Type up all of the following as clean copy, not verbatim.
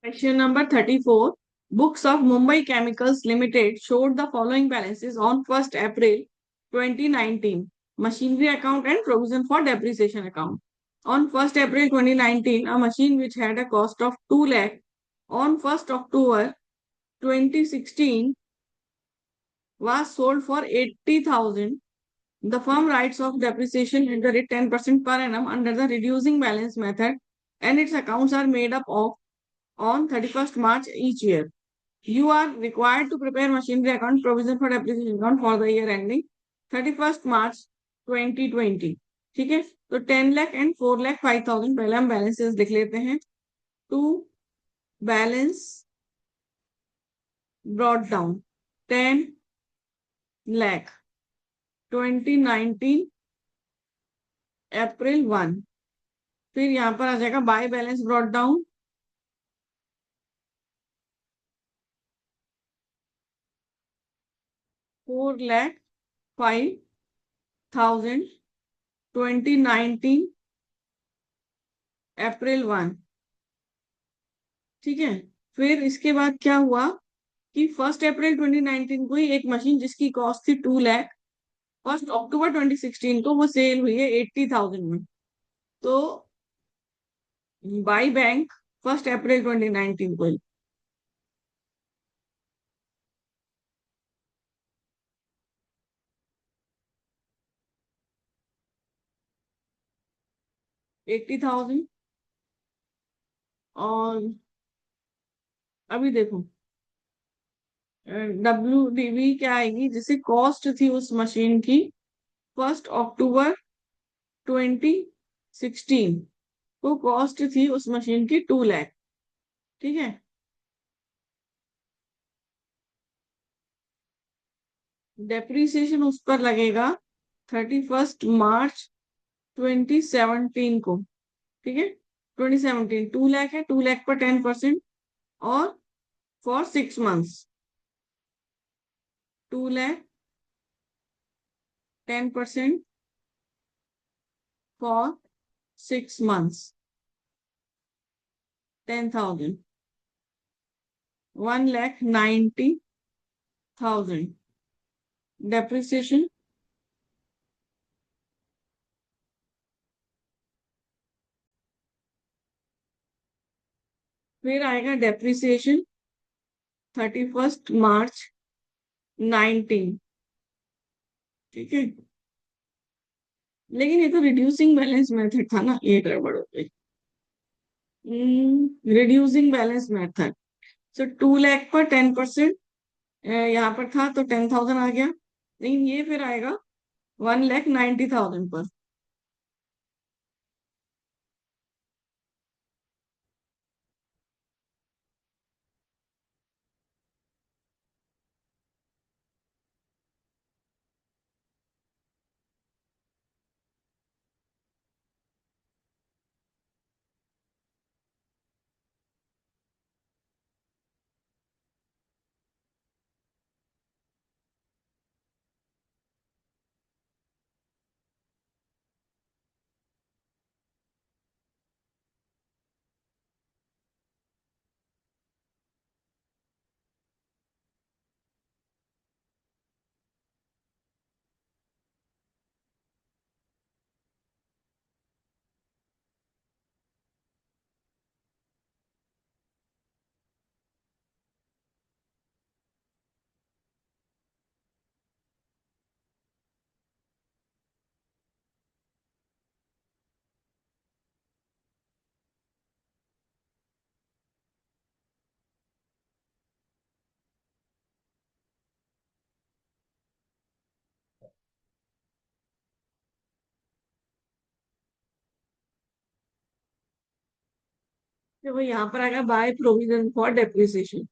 Question number 34. Books of Mumbai Chemicals Limited showed the following balances on 1st April 2019. Machinery account and provision for depreciation account. On 1st April 2019, a machine which had a cost of 2 lakh on 1st October 2016 was sold for 80,000. The firm writes off depreciation at the rate 10% per annum under the reducing balance method, and its accounts are made up of on 31st March each year. You are required to prepare machinery account provision for depreciation account for the year ending 31st March 2020. ठीक है, तो 10 lakh and 4 lakh 5,000 पहले हम balances लिख लेते हैं. To balance brought down 10 lakh 2019 April 1. फिर यहाँ पर आ जाएगा by balance brought down 4 lakh 5,000 2019 April 1. ठीक है, फिर इसके बाद क्या हुआ कि 1 अप्रैल 2019 को ही एक मशीन जिसकी कॉस्ट थी 2 लाख 1 अक्टूबर 2016 को वो सेल हुई है 80,000 में. तो बाई बैंक 1 अप्रैल 2019 को ही. Eighty thousand. और अभी देखो WDV क्या आएगी, जिसे कॉस्ट थी उस मशीन की 1 अक्टूबर 2016 को कॉस्ट थी उस मशीन की 2 लाख. ठीक है, डेप्रीसिएशन उस पर लगेगा 31 मार्च 2017 को. ठीक है, 2017 2 लाख है, 2 लाख पर 10% और for 6 months 2 lakh 10% for 6 months 10,000 1,90,000 depreciation. फिर आएगा डेप्रिसिएशन 31 मार्च 19. ठीक है, लेकिन ये तो रिड्यूसिंग बैलेंस मेथड था ना, ये गड़बड़ हो गई. Reducing balance method. So 2 lakh पर 10% यहाँ पर था तो 10,000 आ गया, लेकिन ये फिर आएगा 1,90,000 पर. तो वो यहाँ पर आएगा बाय प्रोविजन फॉर डेप्रिसिएशन.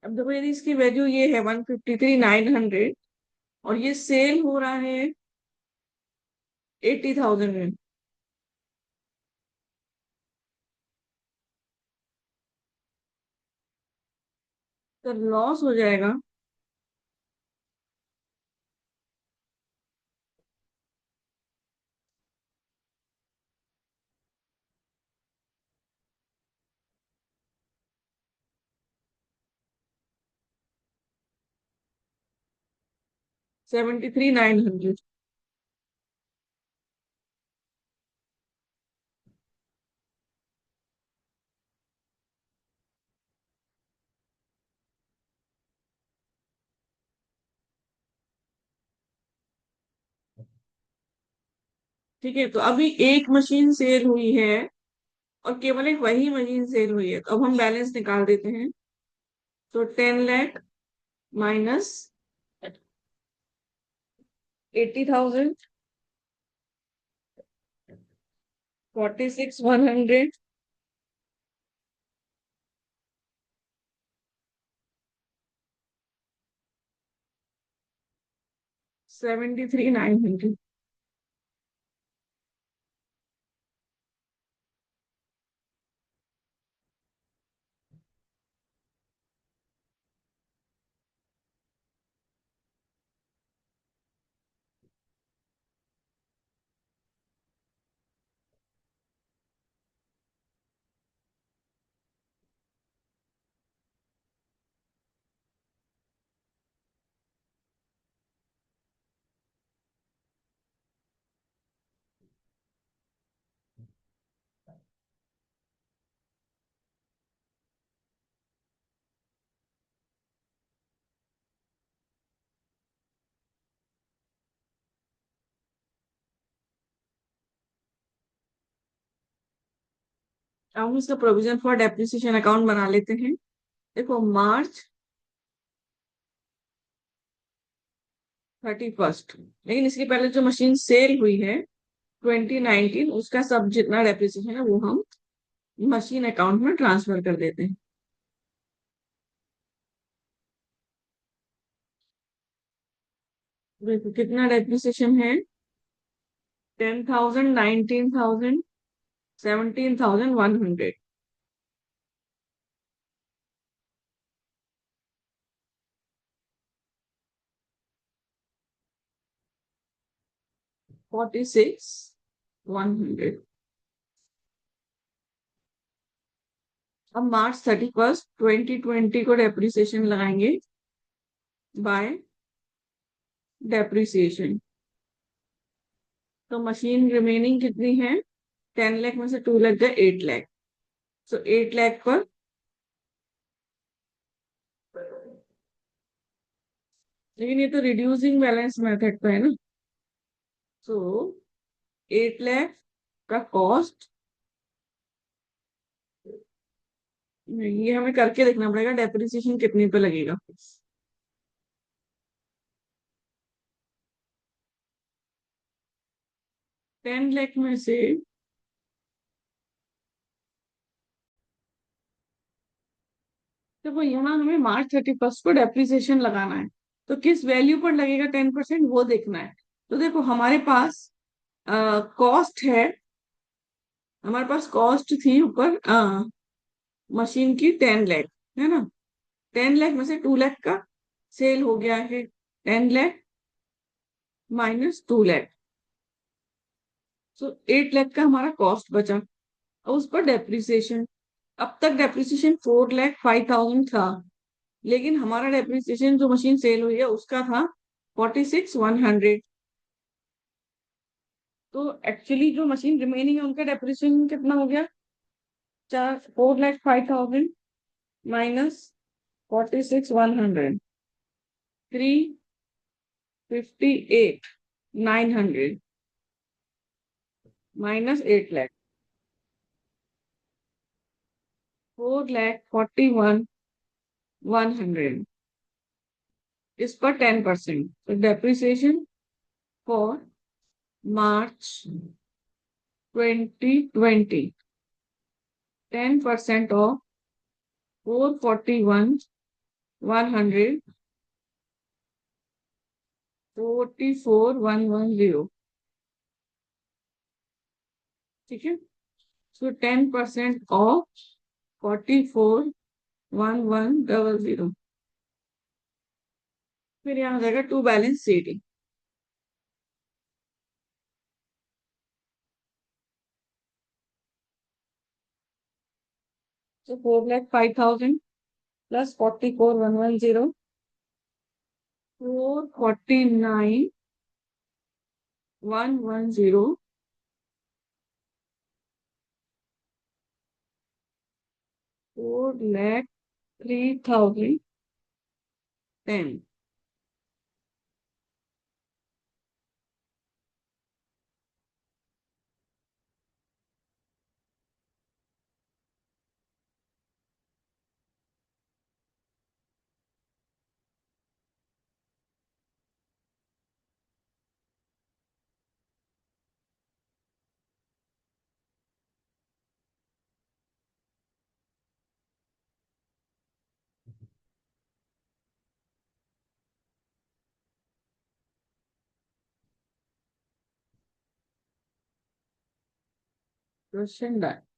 अब देखो यदि इसकी वैल्यू ये है 153,900 और ये सेल हो रहा है 80,000 में, तो लॉस हो जाएगा 73,900। ठीक है, तो अभी एक मशीन सेल हुई है और केवल एक वही मशीन सेल हुई है, तो अब हम बैलेंस निकाल देते हैं। तो 10 लाख माइनस 80,000, 46,100, 73,900। अब हम इसका प्रोविजन फॉर डेप्रिसिएशन अकाउंट बना लेते हैं। देखो मार्च 31, लेकिन इसके पहले जो मशीन सेल हुई है 2019, उसका सब जितना डेप्रिसिएशन है वो हम मशीन अकाउंट में ट्रांसफर कर देते हैं। देखो कितना डेप्रिसिएशन है, 10,000, 19,000, 17,100। 46,100। अब मार्च 31, 2020 को डेप्रिसिएशन लगाएंगे बाय डेप्रिसिएशन। तो मशीन रिमेनिंग कितनी है, 10 लाख में से 2 लाख गए, 8 लाख। सो 8 लाख पर, लेकिन ये तो रिड्यूसिंग बैलेंस मेथड पे है ना। सो 8 लाख का कॉस्ट, ये हमें करके देखना पड़ेगा डेप्रिसिएशन कितने पे लगेगा। 10 लाख में से, देखो यहाँ हमें मार्च 31 को डेप्रिसिएशन लगाना है, तो किस वैल्यू पर लगेगा 10% वो देखना है। तो देखो हमारे पास कॉस्ट है, हमारे पास कॉस्ट थी ऊपर मशीन की 10 लाख, है ना। 10 लाख में से 2 लाख का सेल हो गया है, 10 लाख माइनस 2 लाख, सो 8 लाख का हमारा कॉस्ट बचा। और उस पर डेप्रिसिएशन, अब तक डेप्रिसिएशन 4,05,000 था, लेकिन हमारा डेप्रिसिएशन जो मशीन सेल हुई है उसका था 46,100। तो एक्चुअली जो मशीन रिमेनिंग है उनका डेप्रिसिएशन कितना हो गया, 4,05,000 माइनस 46,100, 358,900 माइनस 8 लाख, 4,41,100। इस पर 10%, तो डेप्रिसिएशन फॉर मार्च 2020, 10% ऑफ 441,100 100 44110. ठीक है, सो 10% ऑफ 441100. फिर यहाँ हो जाएगा to balance CD. So 4,05,000 plus 44,110, 449,110, 4,03,010. Question done.